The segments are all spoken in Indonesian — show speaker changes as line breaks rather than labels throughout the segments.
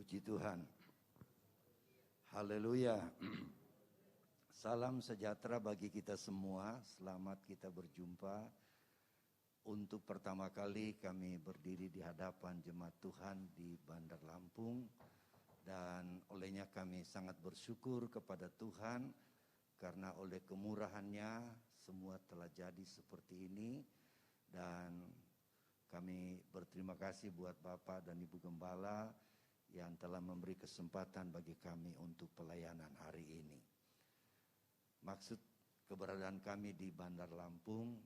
Puji Tuhan. Haleluya. Salam sejahtera bagi kita semua. Selamat kita berjumpa. Untuk pertama kali kami berdiri di hadapan jemaat Tuhan di Bandar Lampung. Dan olehnya kami sangat bersyukur kepada Tuhan. Karena oleh kemurahannya semua telah jadi seperti ini. Dan kami berterima kasih buat Bapak dan Ibu Gembala yang telah memberi kesempatan bagi kami untuk pelayanan hari ini. Maksud keberadaan kami di Bandar Lampung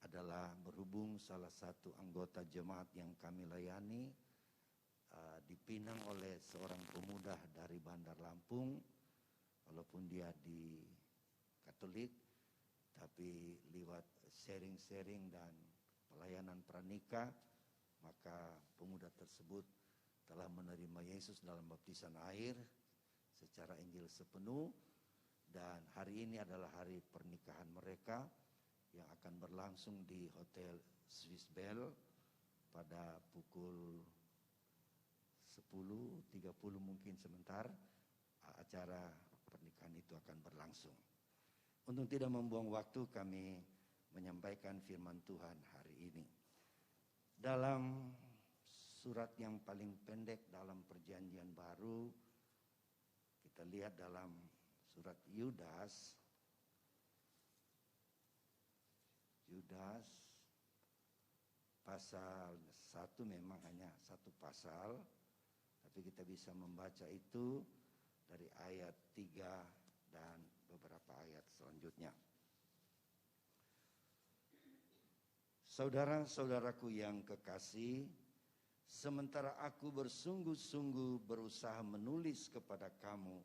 adalah berhubung salah satu anggota jemaat yang kami layani dipinang oleh seorang pemuda dari Bandar Lampung, walaupun dia di Katolik, tapi lewat sharing-sharing dan pelayanan pranikah, maka pemuda tersebut telah menerima Yesus dalam baptisan air secara Injil sepenuh. Dan hari ini adalah hari pernikahan mereka yang akan berlangsung di Hotel Swiss Bell pada pukul 10.30 mungkin sebentar acara pernikahan itu akan berlangsung. Untuk tidak membuang waktu, kami menyampaikan firman Tuhan hari ini. Dalam surat yang paling pendek dalam perjanjian baru, kita lihat dalam surat Yudas pasal 1, memang hanya satu pasal, tapi kita bisa membaca itu dari ayat 3 dan beberapa ayat selanjutnya. Saudara-saudaraku yang kekasih, sementara aku bersungguh-sungguh berusaha menulis kepada kamu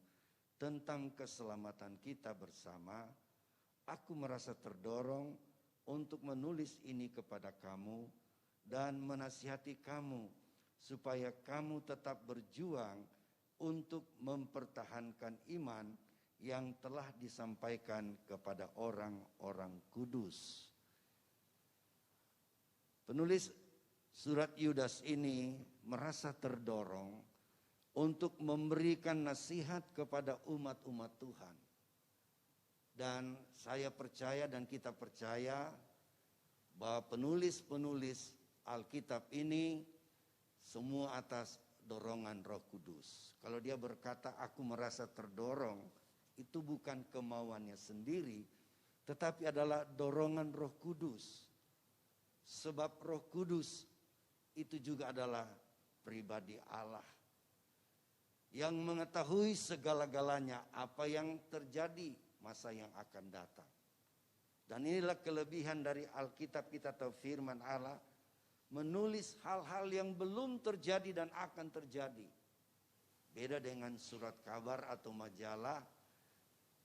tentang keselamatan kita bersama, aku merasa terdorong untuk menulis ini kepada kamu dan menasihati kamu supaya kamu tetap berjuang untuk mempertahankan iman yang telah disampaikan kepada orang-orang kudus. Penulis surat Yudas ini merasa terdorong untuk memberikan nasihat kepada umat-umat Tuhan. Dan saya percaya dan kita percaya bahwa penulis-penulis Alkitab ini semua atas dorongan Roh Kudus. Kalau dia berkata aku merasa terdorong, itu bukan kemauannya sendiri, tetapi adalah dorongan Roh Kudus. Sebab Roh Kudus itu juga adalah pribadi Allah yang mengetahui segala-galanya apa yang terjadi masa yang akan datang. Dan inilah kelebihan dari Alkitab kita atau firman Allah, menulis hal-hal yang belum terjadi dan akan terjadi. Beda dengan surat kabar atau majalah,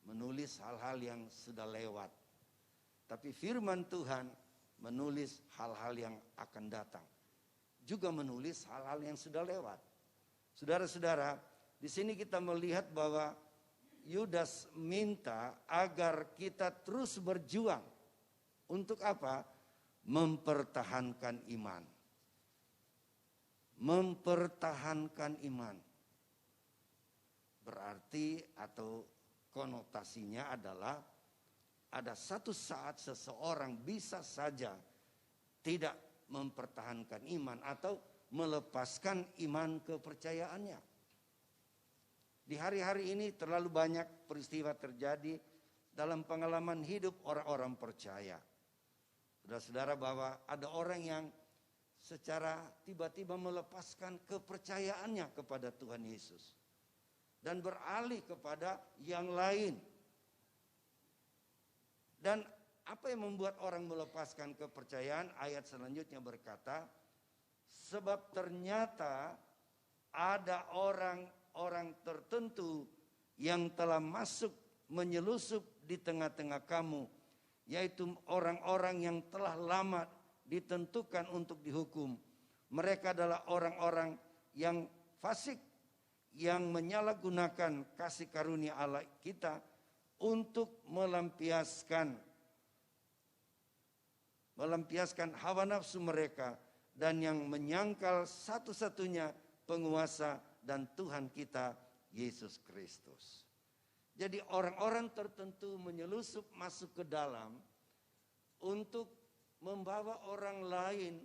menulis hal-hal yang sudah lewat. Tapi firman Tuhan menulis hal-hal yang akan datang, juga menulis hal-hal yang sudah lewat. Saudara-saudara, di sini kita melihat bahwa Yudas minta agar kita terus berjuang. Untuk apa? Mempertahankan iman. Mempertahankan iman. Berarti atau konotasinya adalah ada satu saat seseorang bisa saja tidak mempertahankan iman atau melepaskan iman kepercayaannya. Di hari-hari ini terlalu banyak peristiwa terjadi dalam pengalaman hidup orang-orang percaya. Saudara-saudara, bahwa ada orang yang secara tiba-tiba melepaskan kepercayaannya kepada Tuhan Yesus dan beralih kepada yang lain. Dan apa yang membuat orang melepaskan kepercayaan? Ayat selanjutnya berkata, sebab ternyata ada orang-orang tertentu yang telah masuk menyelusup di tengah-tengah kamu, yaitu orang-orang yang telah lama ditentukan untuk dihukum. Mereka adalah orang-orang yang fasik, yang menyalahgunakan kasih karunia Allah kita untuk melampiaskan hawa nafsu mereka, dan yang menyangkal satu-satunya penguasa dan Tuhan kita Yesus Kristus. Jadi orang-orang tertentu menyelusup masuk ke dalam untuk membawa orang lain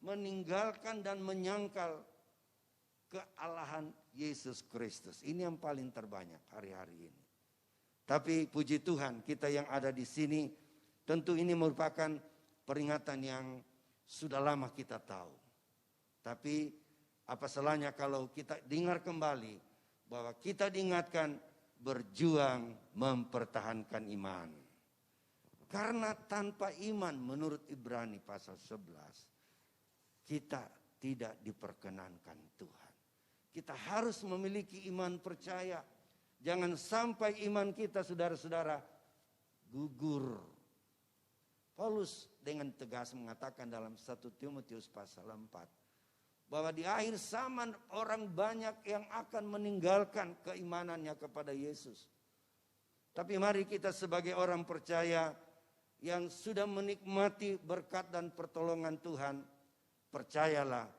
meninggalkan dan menyangkal kealahan Yesus Kristus. Ini yang paling terbanyak hari-hari ini. Tapi puji Tuhan, kita yang ada di sini, tentu ini merupakan peringatan yang sudah lama kita tahu. Tapi apa salahnya kalau kita dengar kembali bahwa kita diingatkan berjuang mempertahankan iman. Karena tanpa iman menurut Ibrani pasal 11, kita tidak diperkenankan Tuhan. Kita harus memiliki iman percaya. Jangan sampai iman kita saudara-saudara gugur. Paulus dengan tegas mengatakan dalam 1 Timotius pasal 4. Bahwa di akhir zaman orang banyak yang akan meninggalkan keimanannya kepada Yesus. Tapi mari kita sebagai orang percaya yang sudah menikmati berkat dan pertolongan Tuhan, percayalah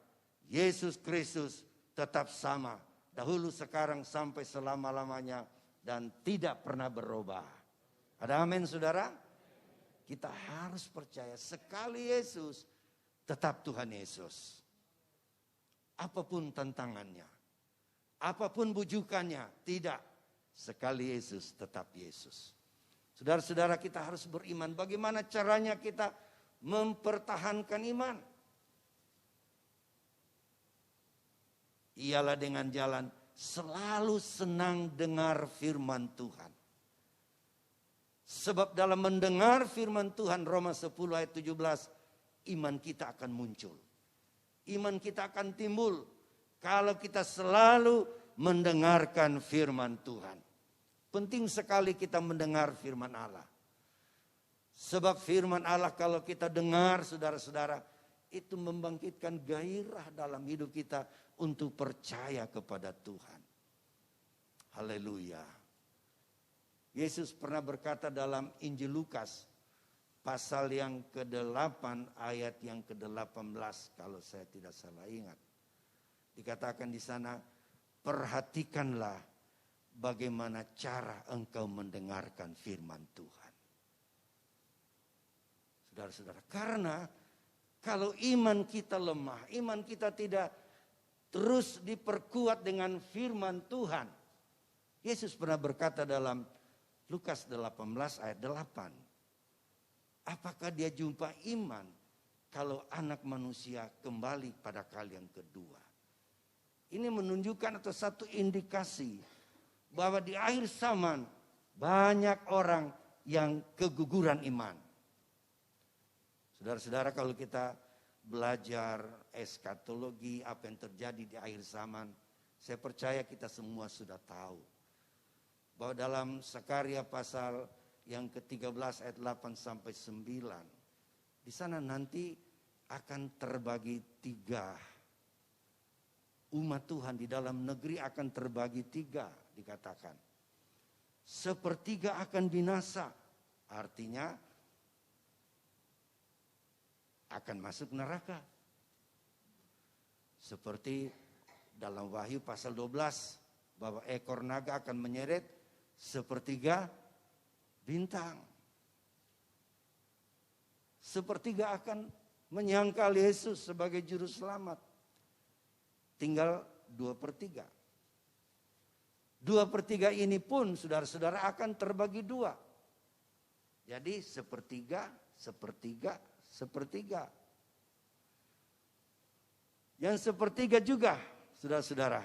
Yesus Kristus tetap sama. Dahulu, sekarang, sampai selama-lamanya dan tidak pernah berubah. Ada amin saudara? Kita harus percaya sekali Yesus tetap Tuhan Yesus. Apapun tantangannya, apapun bujukannya, tidak. Sekali Yesus tetap Yesus. Saudara-saudara, kita harus beriman. Bagaimana caranya kita mempertahankan iman? Ialah dengan jalan selalu senang dengar firman Tuhan. Sebab dalam mendengar firman Tuhan, Roma 10 ayat 17, iman kita akan muncul. Iman kita akan timbul kalau kita selalu mendengarkan firman Tuhan. Penting sekali kita mendengar firman Allah. Sebab firman Allah kalau kita dengar saudara-saudara, itu membangkitkan gairah dalam hidup kita untuk percaya kepada Tuhan. Haleluya. Yesus pernah berkata dalam Injil Lukas pasal yang ke-8 ayat yang ke-18 kalau saya tidak salah ingat. Dikatakan di sana, perhatikanlah bagaimana cara engkau mendengarkan firman Tuhan. Saudara-saudara, karena kalau iman kita lemah, iman kita tidak terus diperkuat dengan firman Tuhan. Yesus pernah berkata dalam Lukas 18 ayat 8. Apakah dia jumpa iman kalau anak manusia kembali pada kali yang kedua? Ini menunjukkan atau satu indikasi bahwa di akhir zaman banyak orang yang keguguran iman. Saudara-saudara, kalau kita belajar eskatologi, apa yang terjadi di akhir zaman, saya percaya kita semua sudah tahu. Bahwa dalam Sakaria pasal yang ke-13 ayat 8 sampai 9. Di sana nanti akan terbagi 3. Umat Tuhan di dalam negeri akan terbagi 3 dikatakan. Sepertiga akan binasa. Artinya akan masuk neraka. Seperti dalam Wahyu pasal 12 bahwa ekor naga akan menyeret sepertiga bintang. Sepertiga akan menyangkal Yesus sebagai juru selamat. Tinggal 2/3. 2/3 ini pun saudara-saudara akan terbagi 2. Jadi sepertiga, sepertiga, sepertiga. Yang sepertiga juga saudara-saudara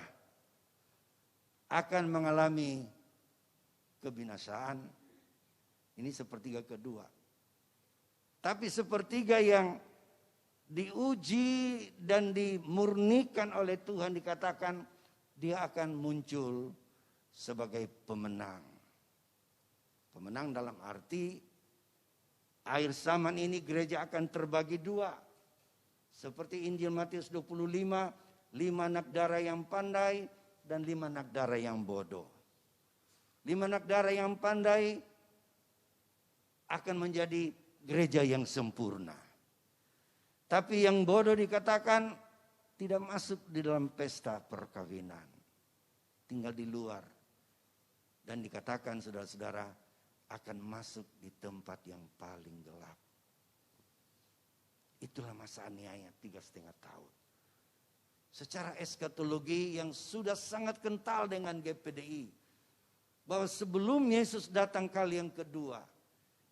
akan mengalami kebinasaan. Ini sepertiga kedua. Tapi sepertiga yang diuji dan dimurnikan oleh Tuhan dikatakan dia akan muncul sebagai pemenang. Pemenang dalam arti akhir zaman ini gereja akan terbagi 2. Seperti Injil Matius 25, 5 anak darah yang pandai dan 5 anak darah yang bodoh. 5 anak darah yang pandai akan menjadi gereja yang sempurna. Tapi yang bodoh dikatakan tidak masuk di dalam pesta perkawinan. Tinggal di luar. Dan dikatakan saudara-saudara akan masuk di tempat yang paling gelap. Itulah masa aniaya 3,5 tahun. Secara eskatologi yang sudah sangat kental dengan GPDI. Bahwa sebelum Yesus datang kali yang kedua,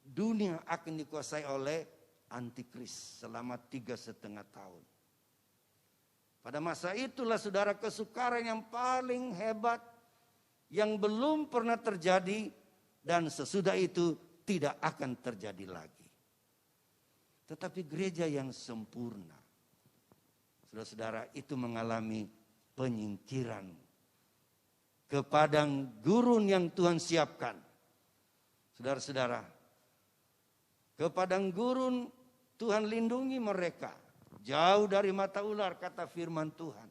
dunia akan dikuasai oleh antikris selama 3,5 tahun. Pada masa itulah saudara kesukaran yang paling hebat yang belum pernah terjadi dan sesudah itu tidak akan terjadi lagi. Tetapi gereja yang sempurna, saudara-saudara, itu mengalami penyingkiran ke padang gurun yang Tuhan siapkan. Saudara-saudara, ke padang gurun Tuhan lindungi mereka. Jauh dari mata ular, kata firman Tuhan.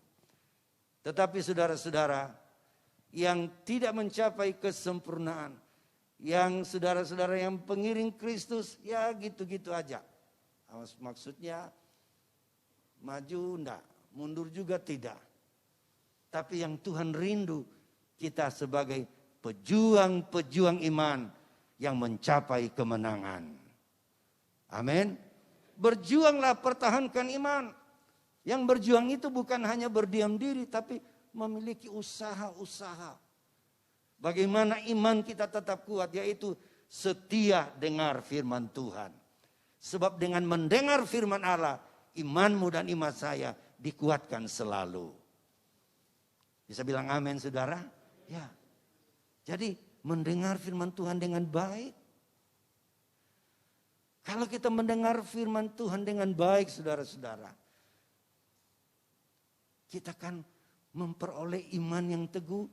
Tetapi saudara-saudara yang tidak mencapai kesempurnaan, yang saudara-saudara yang pengiring Kristus, ya gitu-gitu aja. Maksudnya maju enggak, mundur juga tidak. Tapi yang Tuhan rindu kita sebagai pejuang-pejuang iman yang mencapai kemenangan. Amin. Berjuanglah, pertahankan iman. Yang berjuang itu bukan hanya berdiam diri, tapi memiliki usaha-usaha. Bagaimana iman kita tetap kuat, yaitu setia dengar firman Tuhan. Sebab dengan mendengar firman Allah, imanmu dan iman saya dikuatkan selalu. Bisa bilang amin saudara? Ya. Jadi mendengar firman Tuhan dengan baik. Kalau kita mendengar firman Tuhan dengan baik saudara-saudara, kita akan memperoleh iman yang teguh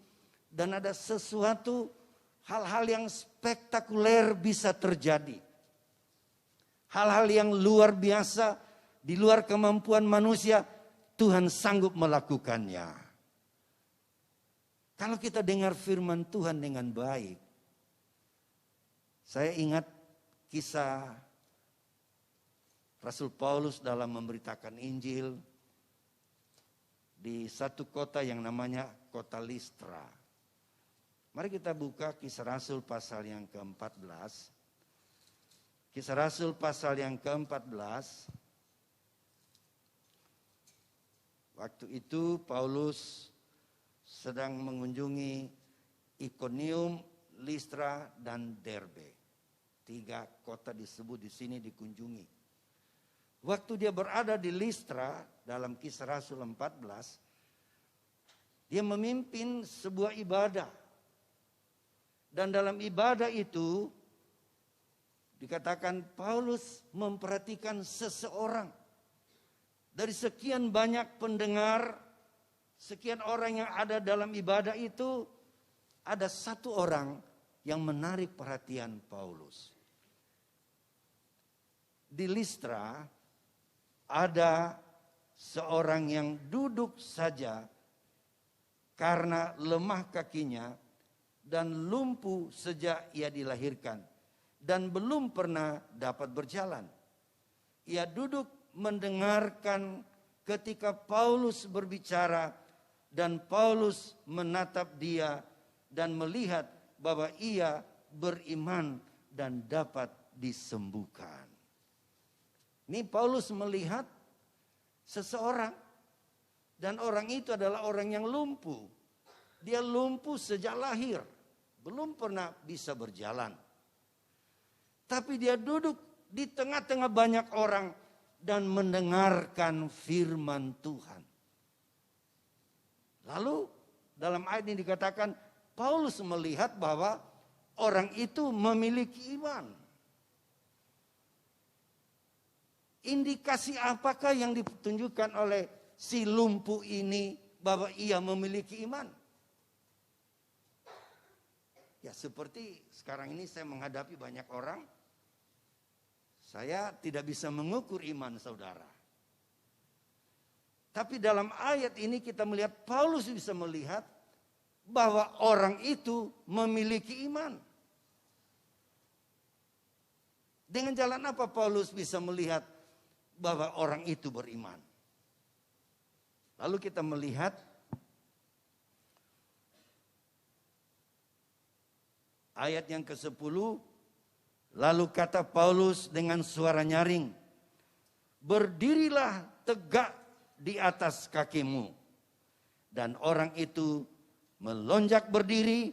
dan ada sesuatu hal-hal yang spektakuler bisa terjadi. Hal-hal yang luar biasa, di luar kemampuan manusia, Tuhan sanggup melakukannya. Kalau kita dengar firman Tuhan dengan baik, saya ingat kisah Rasul Paulus dalam memberitakan Injil di satu kota yang namanya kota Listra. Mari kita buka Kisah Rasul pasal yang ke-14. Kisah Rasul pasal yang ke-14. Waktu itu Paulus sedang mengunjungi Ikonium, Listra, dan Derbe. 3 kota disebut di sini dikunjungi. Waktu dia berada di Listra dalam Kisah Rasul 14, dia memimpin sebuah ibadah. Dan dalam ibadah itu dikatakan Paulus memperhatikan seseorang. Dari sekian banyak pendengar, sekian orang yang ada dalam ibadah itu, ada satu orang yang menarik perhatian Paulus. Di Listra ada seorang yang duduk saja karena lemah kakinya dan lumpuh sejak ia dilahirkan dan belum pernah dapat berjalan. Ia duduk mendengarkan ketika Paulus berbicara dan Paulus menatap dia dan melihat bahwa ia beriman dan dapat disembuhkan. Ini Paulus melihat seseorang dan orang itu adalah orang yang lumpuh. Dia lumpuh sejak lahir, belum pernah bisa berjalan. Tapi dia duduk di tengah-tengah banyak orang dan mendengarkan firman Tuhan. Lalu dalam ayat ini dikatakan Paulus melihat bahwa orang itu memiliki iman. Indikasi apakah yang ditunjukkan oleh si lumpuh ini bahwa ia memiliki iman? Ya seperti sekarang ini saya menghadapi banyak orang, saya tidak bisa mengukur iman saudara. Tapi dalam ayat ini kita melihat Paulus bisa melihat bahwa orang itu memiliki iman. Dengan jalan apa Paulus bisa melihat bahwa orang itu beriman? Lalu kita melihat ayat yang ke-10. Lalu kata Paulus dengan suara nyaring, berdirilah tegak di atas kakimu. Dan orang itu melonjak berdiri,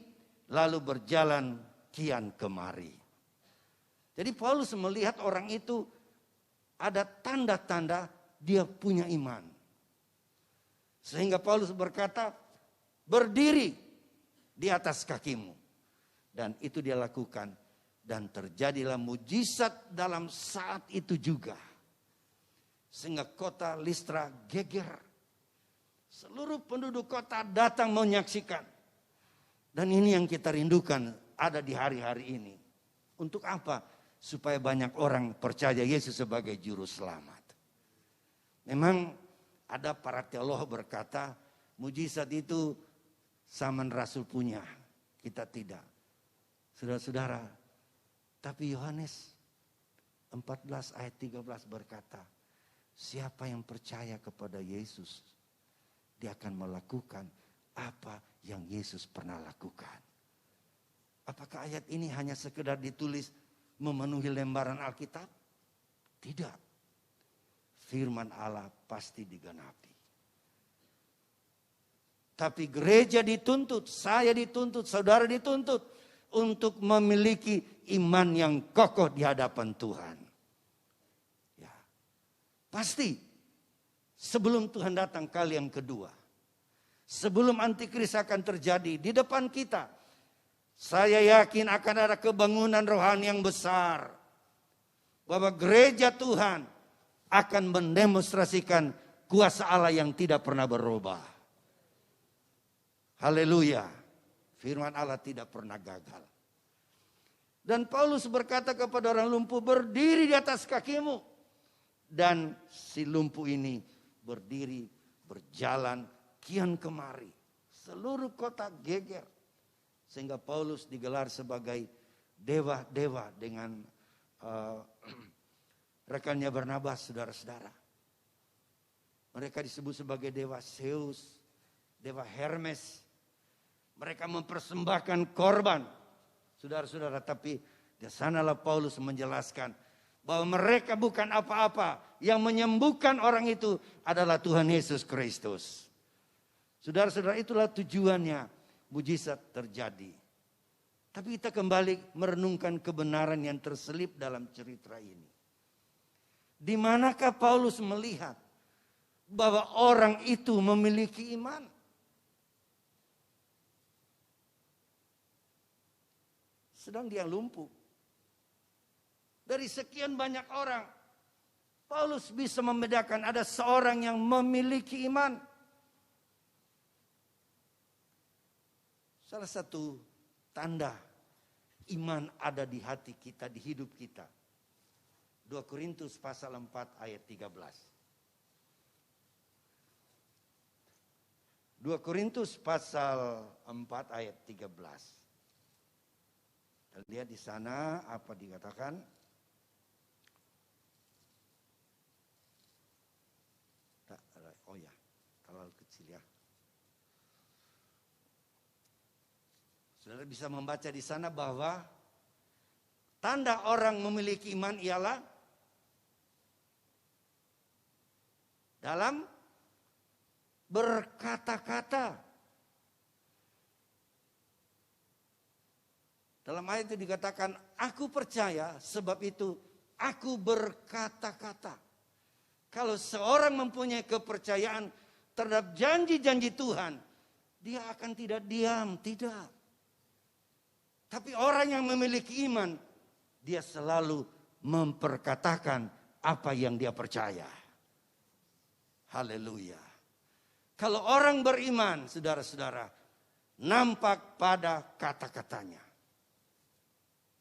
lalu berjalan kian kemari. Jadi Paulus melihat orang itu ada tanda-tanda dia punya iman. Sehingga Paulus berkata, berdiri di atas kakimu. Dan itu dia lakukan. Dan terjadilah mujizat dalam saat itu juga. Sehingga kota Listra geger. Seluruh penduduk kota datang menyaksikan. Dan ini yang kita rindukan ada di hari-hari ini. Untuk apa? Supaya banyak orang percaya Yesus sebagai juru selamat. Memang ada para teolog berkata, mujizat itu zaman Rasul punya. Kita tidak. Saudara-saudara, tapi Yohanes 14 ayat 13 berkata, siapa yang percaya kepada Yesus, dia akan melakukan apa yang Yesus pernah lakukan. Apakah ayat ini hanya sekedar ditulis memenuhi lembaran Alkitab? Tidak. Firman Allah pasti digenapi. Tapi gereja dituntut, saya dituntut, saudara dituntut untuk memiliki iman yang kokoh di hadapan Tuhan. Ya. Pasti sebelum Tuhan datang kali yang kedua, sebelum antikris akan terjadi di depan kita, saya yakin akan ada kebangunan rohani yang besar. Bahwa gereja Tuhan akan mendemonstrasikan kuasa Allah yang tidak pernah berubah. Haleluya. Firman Allah tidak pernah gagal. Dan Paulus berkata kepada orang lumpuh, berdiri di atas kakimu. Dan si lumpuh ini berdiri, berjalan, kian kemari. Seluruh kota geger. Sehingga Paulus digelar sebagai dewa-dewa dengan rekannya Barnabas, saudara-saudara. Mereka disebut sebagai dewa Zeus, dewa Hermes. Mereka mempersembahkan korban. Saudara-saudara, tapi di sanalah Paulus menjelaskan bahwa mereka bukan apa-apa. Yang menyembuhkan orang itu adalah Tuhan Yesus Kristus. Saudara-saudara, itulah tujuannya mujizat terjadi. Tapi kita kembali merenungkan kebenaran yang terselip dalam cerita ini. Di manakah Paulus melihat bahwa orang itu memiliki iman? Sedang dia lumpuh. Dari sekian banyak orang, Paulus bisa membedakan ada seorang yang memiliki iman. Salah satu tanda iman ada di hati kita, di hidup kita. 2 Korintus pasal 4 ayat 13. 2 Korintus pasal 4 ayat 13. Lihat di sana apa dikatakan. Oh ya, terlalu kecil ya. Saudara bisa membaca di sana bahwa tanda orang memiliki iman ialah dalam berkata-kata. Dalam ayat itu dikatakan, aku percaya sebab itu aku berkata-kata. Kalau seorang mempunyai kepercayaan terhadap janji-janji Tuhan, dia akan tidak diam, tidak. Tapi orang yang memiliki iman, dia selalu memperkatakan apa yang dia percaya. Haleluya. Kalau orang beriman, saudara-saudara, nampak pada kata-katanya.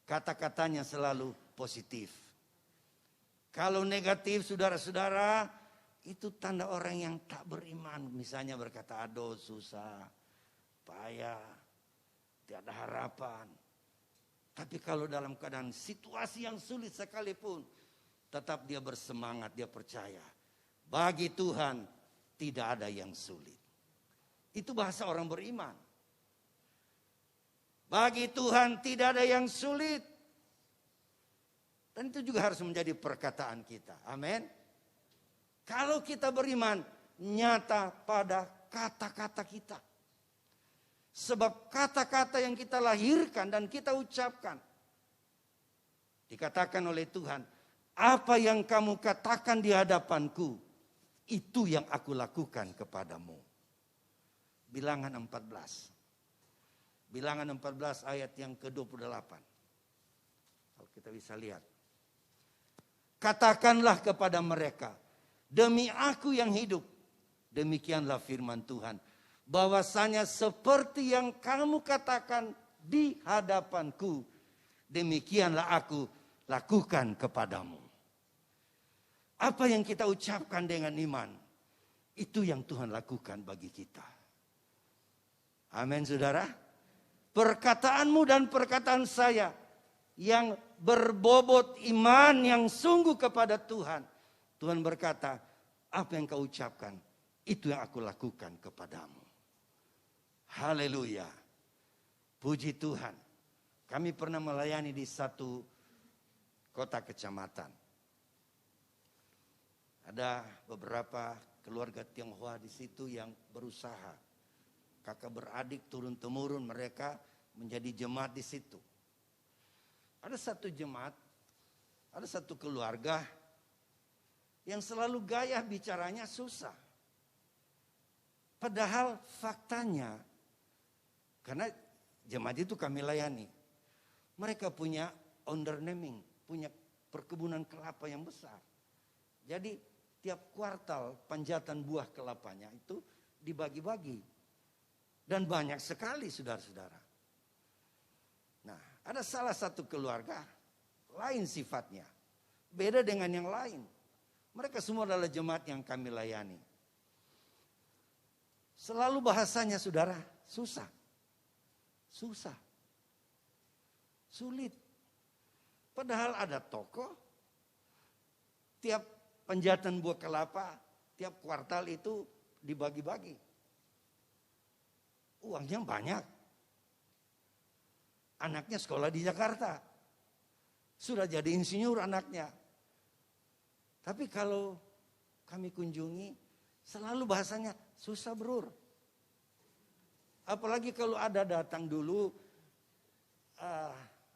Kata-katanya selalu positif. Kalau negatif, saudara-saudara, itu tanda orang yang tak beriman. Misalnya berkata, aduh susah, payah, tiada harapan. Tapi kalau dalam keadaan situasi yang sulit sekalipun, tetap dia bersemangat, dia percaya. Bagi Tuhan, tidak ada yang sulit. Itu bahasa orang beriman. Bagi Tuhan tidak ada yang sulit. Dan itu juga harus menjadi perkataan kita. Amin. Kalau kita beriman, nyata pada kata-kata kita. Sebab kata-kata yang kita lahirkan dan kita ucapkan. Dikatakan oleh Tuhan, apa yang kamu katakan di hadapanku, itu yang aku lakukan kepadamu. Bilangan 14. Bilangan 14 ayat yang ke-28. Kalau kita bisa lihat. Katakanlah kepada mereka, demi aku yang hidup, demikianlah firman Tuhan, bahwasanya seperti yang kamu katakan di hadapanku, demikianlah aku lakukan kepadamu. Apa yang kita ucapkan dengan iman, itu yang Tuhan lakukan bagi kita. Amin, saudara. Perkataanmu dan perkataan saya yang berbobot iman yang sungguh kepada Tuhan. Tuhan berkata, apa yang kau ucapkan, itu yang aku lakukan kepadamu. Haleluya. Puji Tuhan. Kami pernah melayani di satu kota kecamatan. Ada beberapa keluarga Tionghoa di situ yang berusaha. Kakak beradik turun-temurun mereka menjadi jemaat di situ. Ada satu jemaat, ada satu keluarga yang selalu gaya bicaranya susah. Padahal faktanya, karena jemaat itu kami layani, mereka punya underneming, punya perkebunan kelapa yang besar. Jadi tiap kuartal panjatan buah kelapanya itu dibagi-bagi. Dan banyak sekali saudara-saudara. Nah, ada salah satu keluarga lain sifatnya. Beda dengan yang lain. Mereka semua adalah jemaat yang kami layani. Selalu bahasanya saudara, susah. Susah. Sulit. Padahal ada toko. Tiap penjatan buah kelapa, tiap kuartal itu dibagi-bagi. Uangnya banyak. Anaknya sekolah di Jakarta. Sudah jadi insinyur anaknya. Tapi kalau kami kunjungi, selalu bahasanya susah bro. Apalagi kalau ada datang dulu,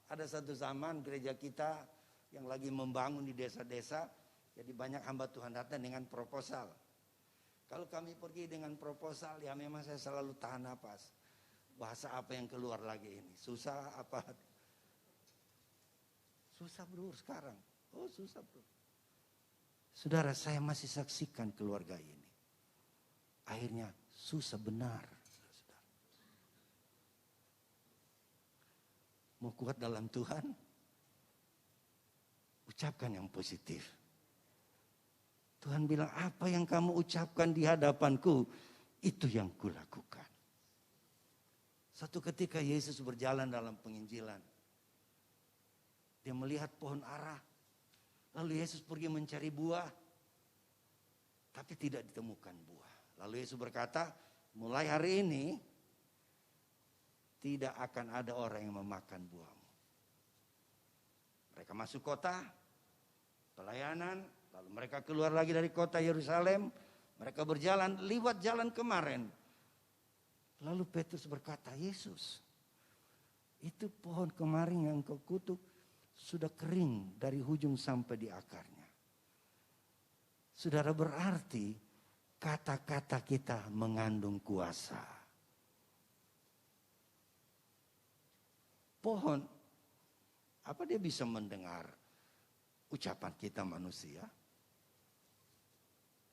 ada satu zaman gereja kita yang lagi membangun di desa-desa, jadi banyak hamba Tuhan datang dengan proposal. Kalau kami pergi dengan proposal, ya memang saya selalu tahan napas. Bahasa apa yang keluar lagi ini? Susah apa? Susah bro sekarang. Oh susah bro. Saudara, saya masih saksikan keluarga ini. Akhirnya susah benar. Saudara. Mau kuat dalam Tuhan? Ucapkan yang positif. Tuhan bilang, apa yang kamu ucapkan di hadapanku, itu yang kulakukan. Satu ketika Yesus berjalan dalam penginjilan. Dia melihat pohon ara. Lalu Yesus pergi mencari buah. Tapi tidak ditemukan buah. Lalu Yesus berkata, mulai hari ini, tidak akan ada orang yang memakan buahmu. Mereka masuk kota, pelayanan. Lalu mereka keluar lagi dari kota Yerusalem. Mereka berjalan lewat jalan kemarin. Lalu Petrus berkata, Yesus, itu pohon kemarin yang kau kutuk sudah kering dari ujung sampai di akarnya. Saudara, berarti kata-kata kita mengandung kuasa. Pohon, apa dia bisa mendengar ucapan kita manusia?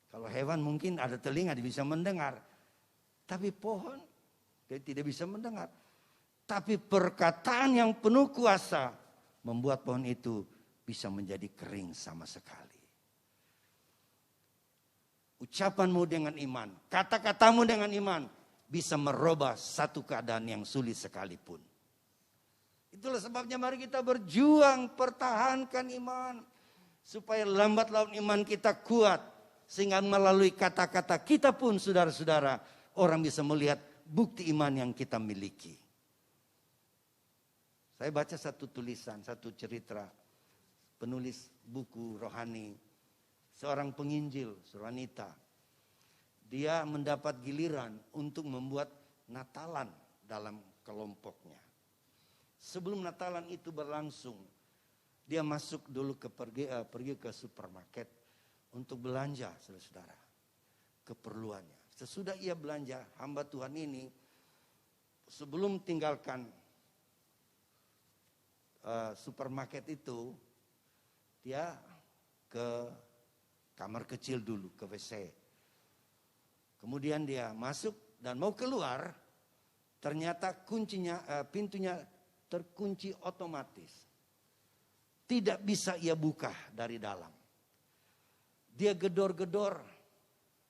Kalau hewan mungkin ada telinga, dia bisa mendengar. Tapi pohon, dia tidak bisa mendengar. Tapi perkataan yang penuh kuasa membuat pohon itu bisa menjadi kering sama sekali. Ucapanmu dengan iman, kata-katamu dengan iman bisa merubah satu keadaan yang sulit sekalipun. Itulah sebabnya mari kita berjuang, pertahankan iman. Supaya lambat laun iman kita kuat. Sehingga melalui kata-kata kita pun saudara-saudara, orang bisa melihat bukti iman yang kita miliki. Saya baca satu tulisan, satu cerita penulis buku rohani, seorang penginjil, seorang wanita. Dia mendapat giliran untuk membuat Natalan dalam kelompoknya. Sebelum Natalan itu berlangsung, dia masuk dulu pergi ke supermarket untuk belanja, saudara-saudara, keperluannya. Sesudah ia belanja, hamba Tuhan ini sebelum tinggalkan supermarket itu, dia ke kamar kecil dulu, ke WC. Kemudian dia masuk dan mau keluar, ternyata pintunya terkunci otomatis. Tidak bisa ia buka dari dalam. Dia gedor-gedor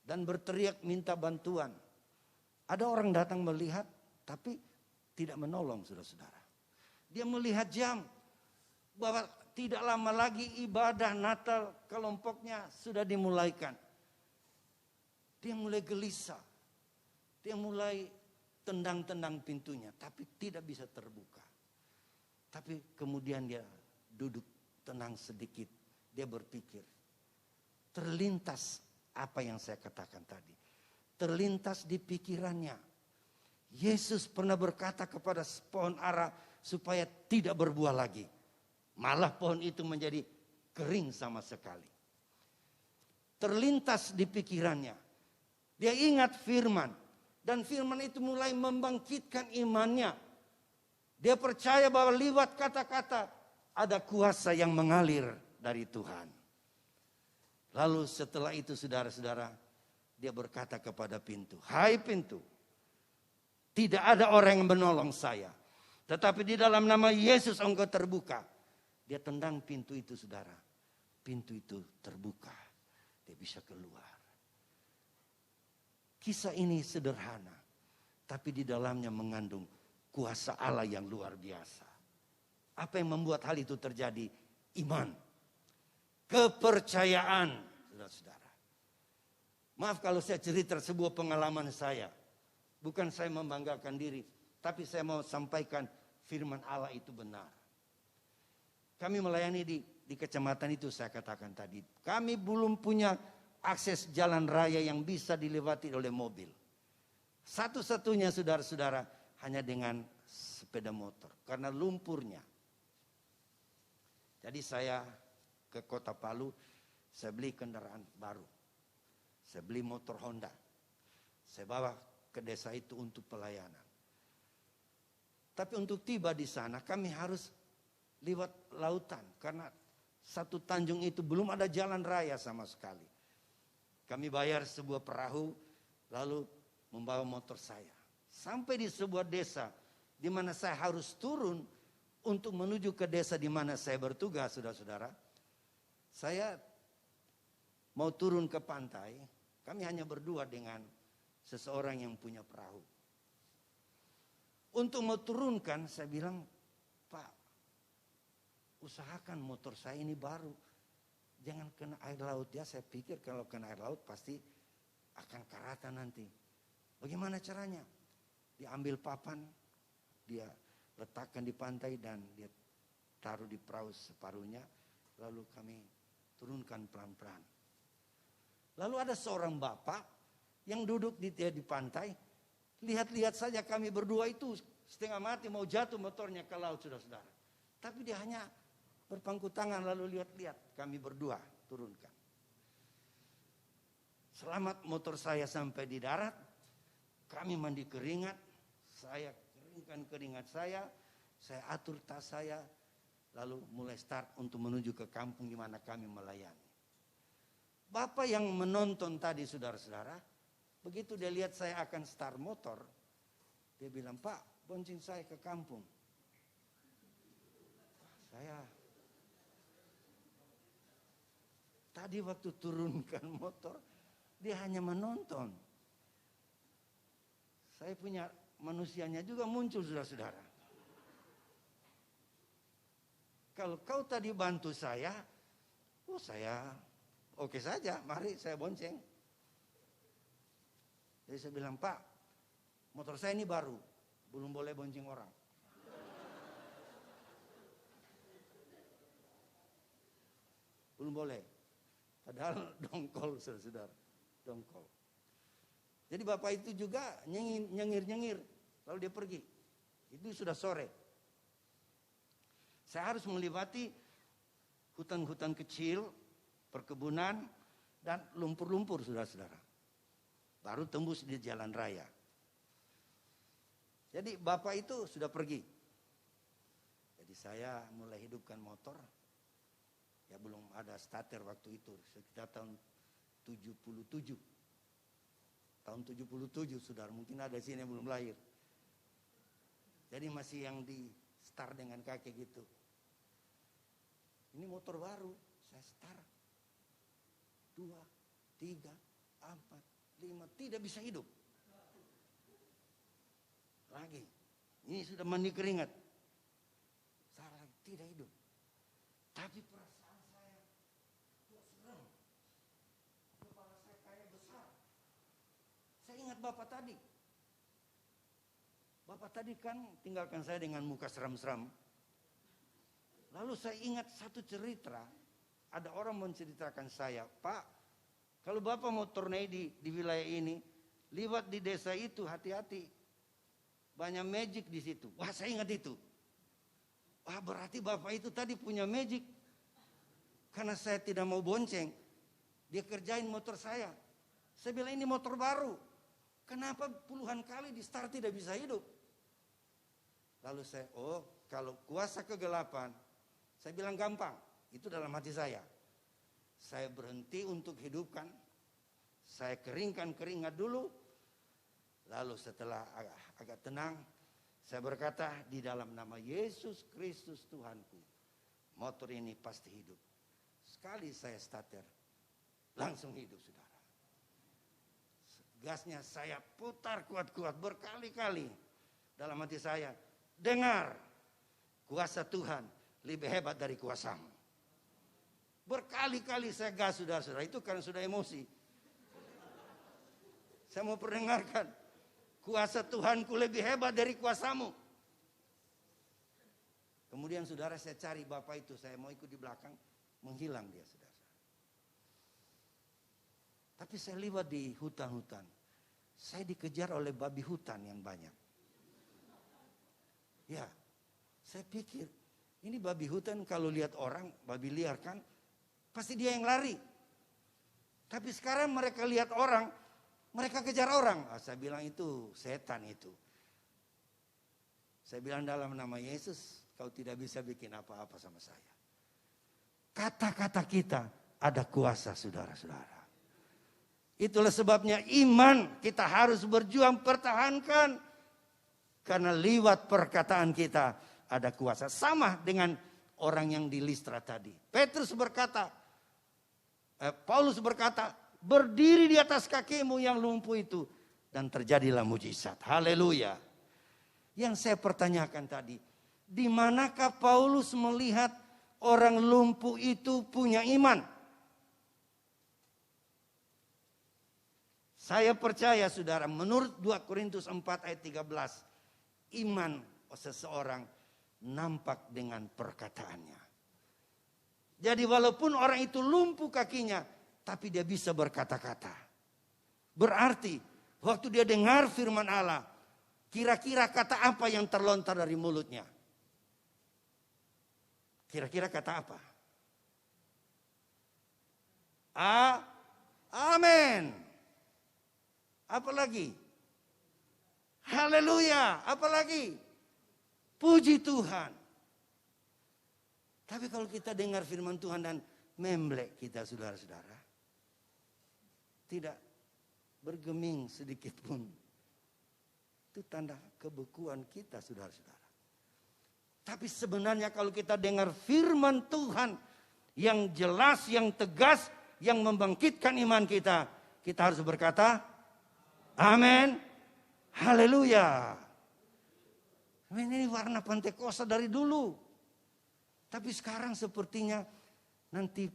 dan berteriak minta bantuan. Ada orang datang melihat tapi tidak menolong, saudara-saudara. Dia melihat jam bahwa tidak lama lagi ibadah Natal kelompoknya sudah dimulaikan. Dia mulai gelisah. Dia mulai tendang-tendang pintunya tapi tidak bisa terbuka. Tapi kemudian dia duduk tenang sedikit. Dia berpikir. Terlintas apa yang saya katakan tadi. Terlintas di pikirannya. Yesus pernah berkata kepada pohon ara supaya tidak berbuah lagi. Malah pohon itu menjadi kering sama sekali. Terlintas di pikirannya. Dia ingat firman. Dan firman itu mulai membangkitkan imannya. Dia percaya bahwa lewat kata-kata ada kuasa yang mengalir dari Tuhan. Lalu setelah itu saudara-saudara, dia berkata kepada pintu, "Hai pintu, tidak ada orang yang menolong saya. Tetapi di dalam nama Yesus engkau terbuka." Dia tendang pintu itu, saudara. Pintu itu terbuka. Dia bisa keluar. Kisah ini sederhana. Tapi di dalamnya mengandung kuasa Allah yang luar biasa. Apa yang membuat hal itu terjadi? Iman. Kepercayaan, saudara-saudara. Maaf kalau saya cerita sebuah pengalaman saya. Bukan saya membanggakan diri. Tapi saya mau sampaikan firman Allah itu benar. Kami melayani di kecamatan itu saya katakan tadi. Kami belum punya akses jalan raya yang bisa dilewati oleh mobil. Satu-satunya saudara-saudara hanya dengan sepeda motor. Karena lumpurnya. Jadi saya ke Kota Palu, saya beli kendaraan baru. Saya beli motor Honda. Saya bawa ke desa itu untuk pelayanan. Tapi untuk tiba di sana kami harus lewat lautan. Karena satu tanjung itu belum ada jalan raya sama sekali. Kami bayar sebuah perahu lalu membawa motor saya. Sampai di sebuah desa di mana saya harus turun untuk menuju ke desa di mana saya bertugas, saudara-saudara. Saya mau turun ke pantai, kami hanya berdua dengan seseorang yang punya perahu. Untuk mau turunkan, saya bilang, "Pak, usahakan motor saya ini baru. Jangan kena air laut ya." Saya pikir kalau kena air laut pasti akan karatan nanti. Bagaimana caranya? Dia ambil papan, dia letakkan di pantai dan dia taruh di perahu separuhnya. Lalu kami turunkan pelan-pelan. Lalu ada seorang bapak yang duduk di pantai. Lihat-lihat saja kami berdua itu setengah mati mau jatuh motornya ke laut, saudara-saudara. Tapi dia hanya berpangku tangan lalu lihat-lihat kami berdua turunkan. Selamat motor saya sampai di darat. Kami mandi keringat. Saya keringkan keringat saya atur tas saya. Lalu mulai start untuk menuju ke kampung di mana kami melayani. Bapak yang menonton tadi saudara-saudara, begitu dia lihat saya akan start motor, dia bilang, "Pak, bonceng saya ke kampung." Saya tadi waktu turunkan motor, dia hanya menonton. Saya punya manusianya juga muncul, saudara-saudara. Kalau kau tadi bantu saya, saya Oke saja, mari saya bonceng. Jadi saya bilang, Pak, motor saya ini baru, belum boleh bonceng orang. Belum boleh. Padahal dongkol, saudara-saudara. Dongkol. Jadi bapak itu juga nyengir-nyengir. Lalu dia pergi. Itu sudah sore. Saya harus melewati hutan-hutan kecil, perkebunan, dan lumpur-lumpur, saudara-saudara. Baru tembus di jalan raya. Jadi bapak itu sudah pergi. Jadi saya mulai hidupkan motor. Ya belum ada starter waktu itu, sekitar tahun 77. Tahun 77, saudara, mungkin ada di sini yang belum lahir. Jadi masih yang di start dengan kaki gitu. Ini motor baru, saya start. 2, 3, 4, 5, tidak bisa hidup. Lagi, ini sudah mandi keringat. Saya tidak hidup. Tapi perasaan saya kok serem. Kepala saya kayak besar. Saya ingat Bapak tadi. Bapak tadi kan tinggalkan saya dengan muka seram-seram. Lalu saya ingat satu cerita. Ada orang menceritakan saya, Pak, kalau Bapak mau tornado di wilayah ini, lewat di desa itu hati-hati. Banyak magic di situ. Wah, saya ingat itu. Wah, berarti Bapak itu tadi punya magic. Karena saya tidak mau bonceng, dia kerjain motor saya. Saya bilang ini motor baru. Kenapa puluhan kali di start tidak bisa hidup? Lalu saya, kalau kuasa kegelapan, saya bilang gampang. Itu dalam hati saya. Saya berhenti untuk hidupkan. Saya keringkan keringat dulu. Lalu setelah agak tenang, saya berkata di dalam nama Yesus Kristus Tuhanku, motor ini pasti hidup. Sekali saya starter, langsung hidup, saudara. Gasnya saya putar kuat-kuat berkali-kali. Dalam hati saya, dengar, kuasa Tuhan lebih hebat dari kuasamu. Berkali-kali saya gas, saudara-saudara. Itu karena sudah emosi. Saya mau perdengarkan, kuasa Tuhanku lebih hebat dari kuasamu. Kemudian saudara, saya cari bapak itu, saya mau ikut di belakang, menghilang dia, saudara. Tapi saya lewat di hutan-hutan, saya dikejar oleh babi hutan yang banyak. Ya, saya pikir ini babi hutan kalau lihat orang, babi liar kan, pasti dia yang lari. Tapi sekarang mereka lihat orang, mereka kejar orang. Saya bilang itu setan itu. Saya bilang dalam nama Yesus, kau tidak bisa bikin apa-apa sama saya. Kata-kata kita ada kuasa, saudara-saudara. Itulah sebabnya iman kita harus berjuang pertahankan. Karena lewat perkataan kita ada kuasa. Sama dengan orang yang di Listra tadi. Paulus berkata, berdiri di atas kakimu yang lumpuh itu. Dan terjadilah mujizat. Haleluya. Yang saya pertanyakan tadi. Di manakah Paulus melihat orang lumpuh itu punya iman? Saya percaya, saudara, menurut 2 Korintus 4 ayat 13. Iman seseorang nampak dengan perkataannya. Jadi walaupun orang itu lumpuh kakinya, tapi dia bisa berkata-kata. Berarti waktu dia dengar firman Allah, kira-kira kata apa yang terlontar dari mulutnya? Kira-kira kata apa? Amin. Apalagi? Haleluya. Apalagi? Puji Tuhan. Tapi kalau kita dengar firman Tuhan dan memblek kita, saudara-saudara, tidak bergeming sedikit pun. Itu tanda kebekuan kita, saudara-saudara. Tapi sebenarnya kalau kita dengar firman Tuhan yang jelas, yang tegas, yang membangkitkan iman kita, kita harus berkata, amin. Haleluya. Ini warna Pentakosta dari dulu. Tapi sekarang sepertinya nanti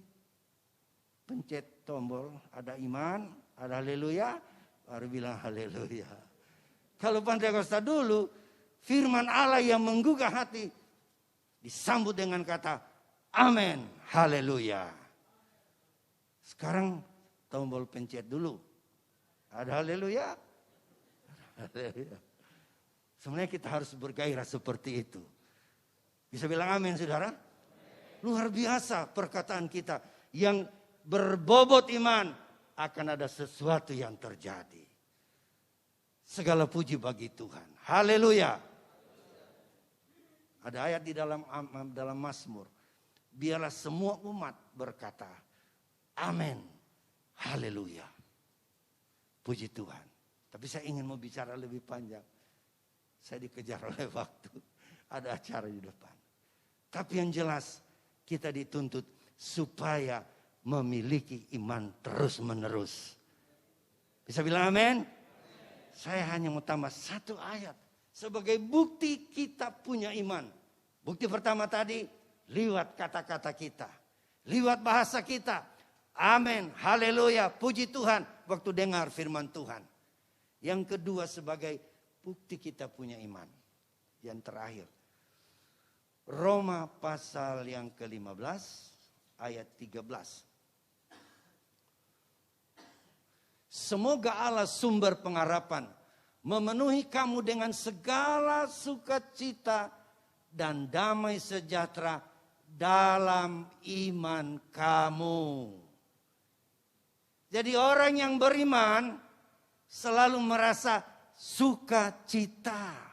pencet tombol, ada iman, ada haleluya, baru bilang haleluya. Kalau Pentakosta dulu, firman Allah yang menggugah hati disambut dengan kata amin, haleluya. Sekarang tombol pencet dulu, ada haleluya. Haleluya. Sebenarnya kita harus bergairah seperti itu. Bisa bilang amin, saudara? Luar biasa perkataan kita yang berbobot iman, akan ada sesuatu yang terjadi. Segala puji bagi Tuhan. Haleluya. Ada ayat di dalam Mazmur. Biarlah semua umat berkata, amin, haleluya. Puji Tuhan. Tapi saya ingin mau bicara lebih panjang. Saya dikejar oleh waktu. Ada acara di depan. Tapi yang jelas kita dituntut supaya memiliki iman terus menerus. Bisa bilang amin? Saya hanya mau tambah satu ayat. Sebagai bukti kita punya iman. Bukti pertama tadi, lewat kata-kata kita. Lewat bahasa kita. Amin, haleluya, puji Tuhan. Waktu dengar firman Tuhan. Yang kedua sebagai bukti kita punya iman. Yang terakhir. Roma pasal yang ke-15 ayat 13. Semoga Allah sumber pengharapan memenuhi kamu dengan segala sukacita dan damai sejahtera dalam iman kamu. Jadi orang yang beriman selalu merasa sukacita.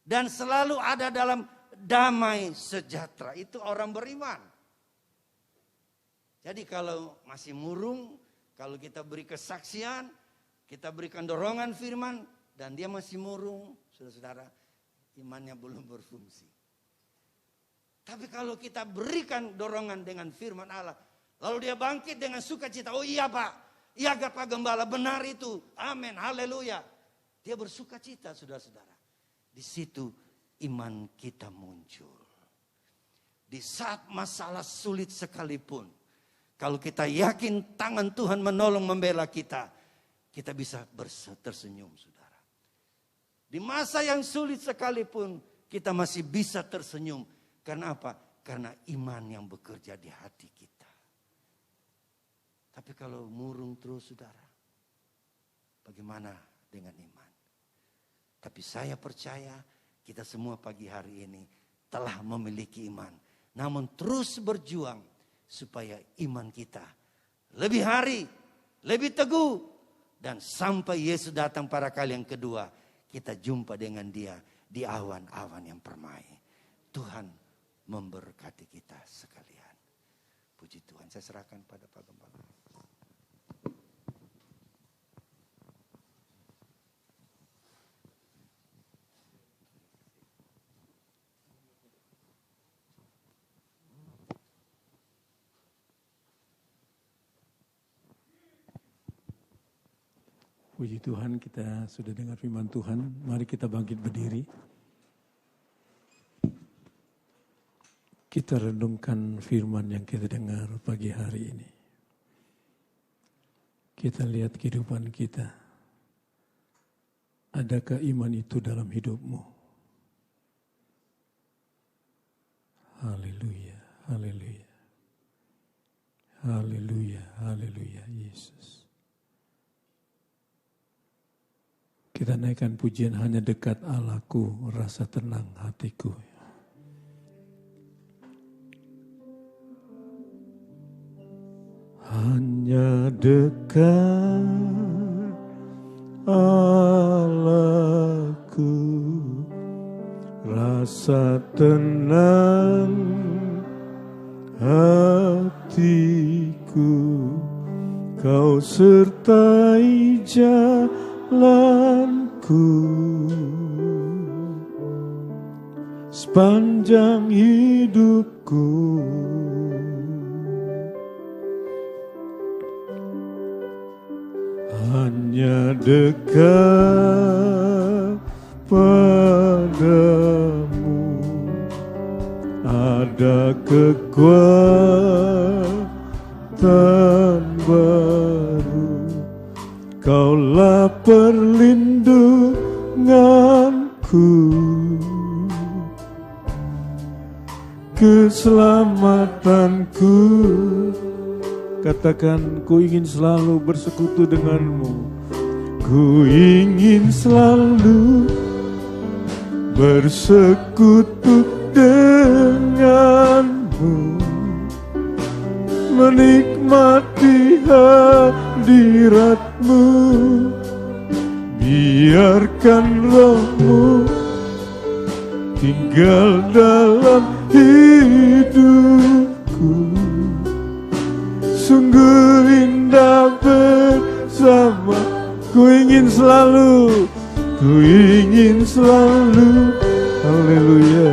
Dan selalu ada dalam damai sejahtera. Itu orang beriman. Jadi kalau masih murung, kalau kita beri kesaksian, kita berikan dorongan firman, dan dia masih murung, saudara-saudara, imannya belum berfungsi. Tapi kalau kita berikan dorongan dengan firman Allah, lalu dia bangkit dengan sukacita. Oh iya Pak, iya Pak Gembala, benar itu. Amin, haleluya. Dia bersukacita, saudara-saudara. Di situ iman kita muncul. Di saat masalah sulit sekalipun, kalau kita yakin tangan Tuhan menolong membela kita, kita bisa tersenyum, saudara. Di masa yang sulit sekalipun, kita masih bisa tersenyum. Karena apa? Karena iman yang bekerja di hati kita. Tapi kalau murung terus, saudara, bagaimana dengan iman? Tapi saya percaya kita semua pagi hari ini telah memiliki iman. Namun terus berjuang supaya iman kita lebih hari, lebih teguh. Dan sampai Yesus datang pada kali yang kedua, kita jumpa dengan dia di awan-awan yang permai. Tuhan memberkati kita sekalian. Puji Tuhan, saya serahkan pada Pak Gembala.
Puji Tuhan, kita sudah dengar firman Tuhan. Mari kita bangkit berdiri. Kita renungkan firman yang kita dengar pagi hari ini. Kita lihat kehidupan kita. Adakah iman itu dalam hidupmu? Haleluya, haleluya. Haleluya, haleluya, Yesus. Kita naikkan pujian hanya dekat Allahku, rasa tenang hatiku. Hanya dekat Allahku, rasa tenang hatiku. Kau sertai jalanku sepanjang hidupku. Hanya dekat padamu ada kekuatan keselamatan baru. Kaulah perlindunganku, keselamatanku. Katakan, ku ingin selalu bersekutu denganmu. Ku ingin selalu bersekutu denganmu, menikmati hadiratmu. Biarkan rohmu tinggal dalam hidupku. Sungguh indah bersama. Ku ingin selalu, ku ingin selalu. Haleluya.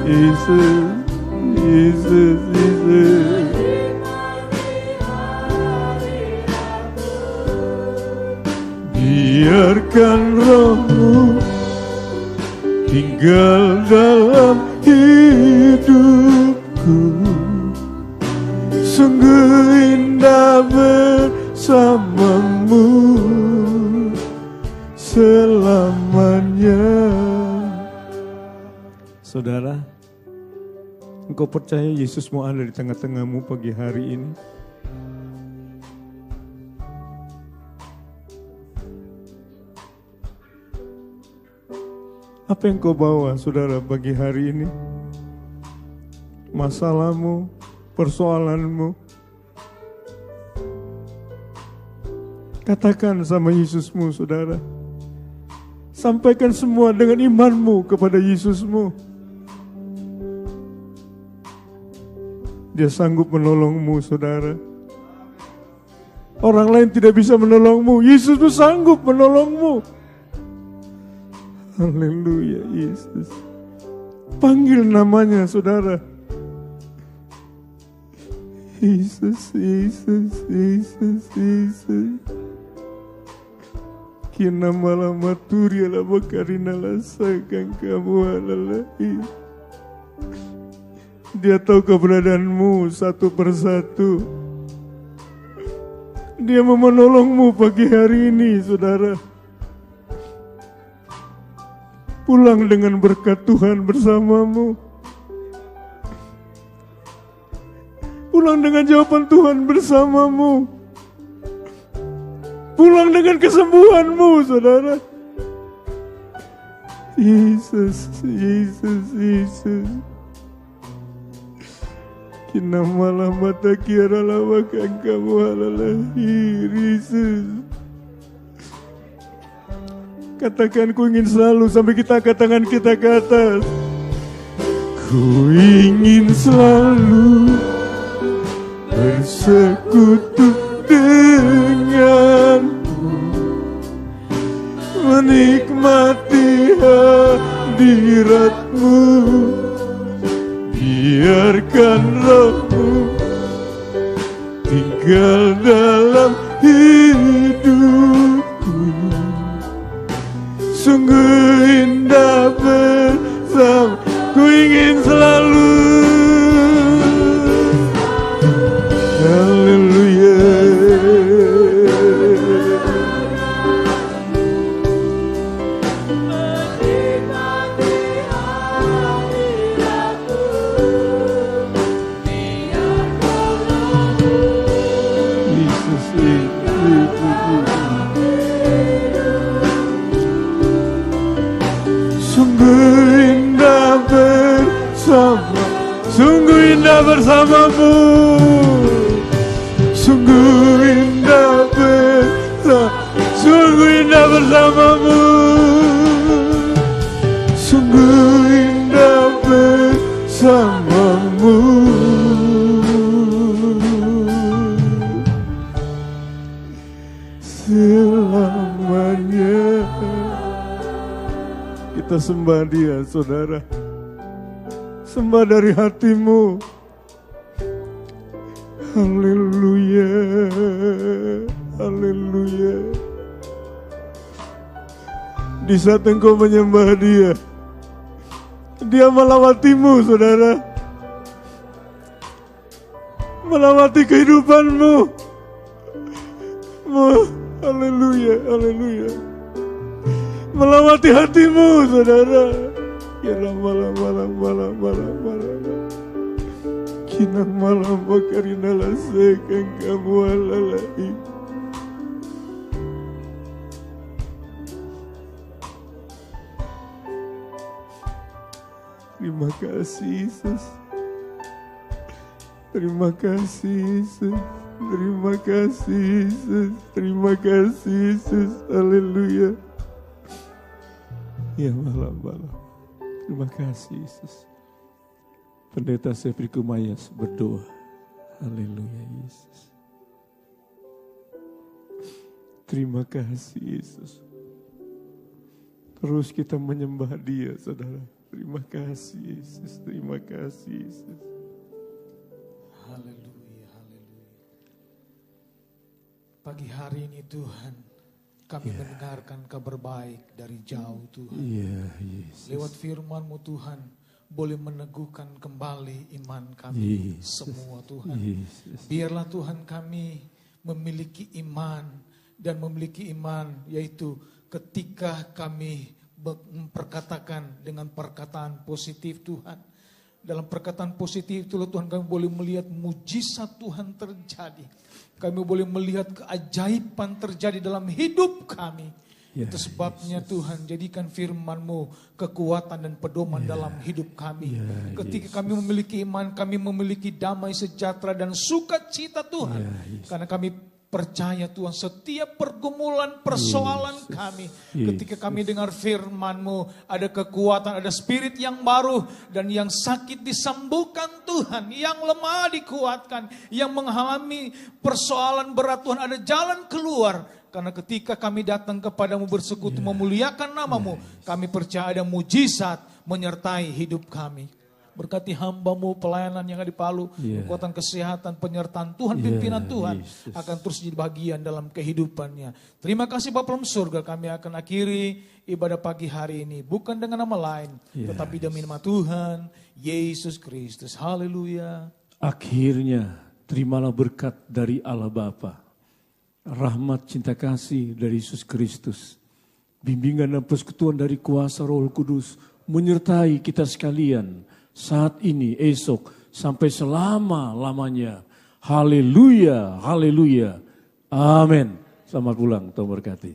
Yesus, Yesus, Yesus. Biarkan rohmu tinggal dalam hidupku. Sungguh indah bersamamu selamanya. Saudara, engkau percaya Yesus mau ada di tengah-tengahmu pagi hari ini? Apa yang kau bawa, saudara, pagi hari ini? Masalahmu, persoalanmu. Katakan sama Yesusmu, saudara. Sampaikan semua dengan imanmu kepada Yesusmu. Dia sanggup menolongmu, saudara. Orang lain tidak bisa menolongmu. Yesusmu sanggup menolongmu. Haleluya, Yesus. Panggil namanya, saudara. Yesus, Yesus, Yesus, Yesus. Kina malamaturi ala bakarina lasakan kamu alalahi. Dia tahu keberadaanmu satu persatu. Dia mau menolongmu pagi hari ini, saudara. Pulang dengan berkat Tuhan bersamamu. Pulang dengan jawaban Tuhan bersamamu. Pulang dengan kesembuhanmu, saudara. Yesus, Yesus, Yesus. Kina malam mata kira lawakan kamu halalahir, Yesus. Katakan, ku ingin selalu, sampai kita angkat tangan kita ke atas. Ku ingin selalu bersekutu denganmu, menikmati hadiratmu. Biarkan rohmu tinggal dalam hidupku. Sungguh indah bersama. Ku ingin selalu. Haleluya. Sungguh indah bersamamu. Sungguh indah sungguh indah bersamamu. Sungguh indah bersamamu. Selamanya. Kita sembah Dia, saudara. Sembah dari hatimu. Haleluya. Haleluya. Di saat engkau menyembah Dia, Dia melawatimu, saudara. melewati kehidupanmu. Haleluya, haleluya. Melewati hatimu, saudara. Ya malam. Kinang malam bakarina lasekan kamu alalai. Terima kasih Yesus. Terima kasih Yesus. Terima kasih Yesus. Terima kasih Yesus. Haleluya. Ya malam. Terima kasih Yesus. Pendeta Sefri Kumayas berdoa. Haleluya Yesus. Terima kasih Yesus. Terus kita menyembah Dia, saudara. Terima kasih Yesus. Terima kasih Yesus.
Haleluya, haleluya. Pagi hari ini Tuhan, kami mendengarkan kabar baik dari jauh Tuhan.
Yesus.
Lewat firman-Mu Tuhan, boleh meneguhkan kembali iman kami semua Tuhan. Biarlah Tuhan kami memiliki iman dan memiliki iman, yaitu ketika kami memperkatakan dengan perkataan positif Tuhan. Dalam perkataan positif itu Tuhan, kami boleh melihat mujizat Tuhan terjadi. Kami boleh melihat keajaiban terjadi dalam hidup kami. Itu sebabnya Tuhan, jadikan firman-Mu kekuatan dan pedoman dalam hidup kami. Ketika kami memiliki iman, kami memiliki damai sejahtera dan sukacita Tuhan. Karena kami percaya Tuhan, setiap pergumulan, persoalan kami, ketika kami dengar firman-Mu, ada kekuatan, ada spirit yang baru, dan yang sakit disembuhkan Tuhan, yang lemah dikuatkan, yang mengalami persoalan berat Tuhan, ada jalan keluar. Karena ketika kami datang kepadamu bersekutu memuliakan nama-Mu, kami percaya ada mujizat menyertai hidup kami. Berkati hamba-Mu, pelayanan yang ada di Palu, kekuatan kesehatan, penyertaan Tuhan, pimpinan Tuhan akan terus jadi bagian dalam kehidupannya. Terima kasih Bapa dalam surga, kami akan akhiri ibadah pagi hari ini. Bukan dengan nama lain, tetapi demi nama Tuhan, Yesus Kristus. Haleluya.
Akhirnya, terimalah berkat dari Allah Bapa. Rahmat cinta kasih dari Yesus Kristus. Bimbingan dan persekutuan dari kuasa Roh Kudus menyertai kita sekalian. Saat ini, esok, sampai selama-lamanya. Haleluya, haleluya. Amin. Selamat pulang, Tuhan berkati.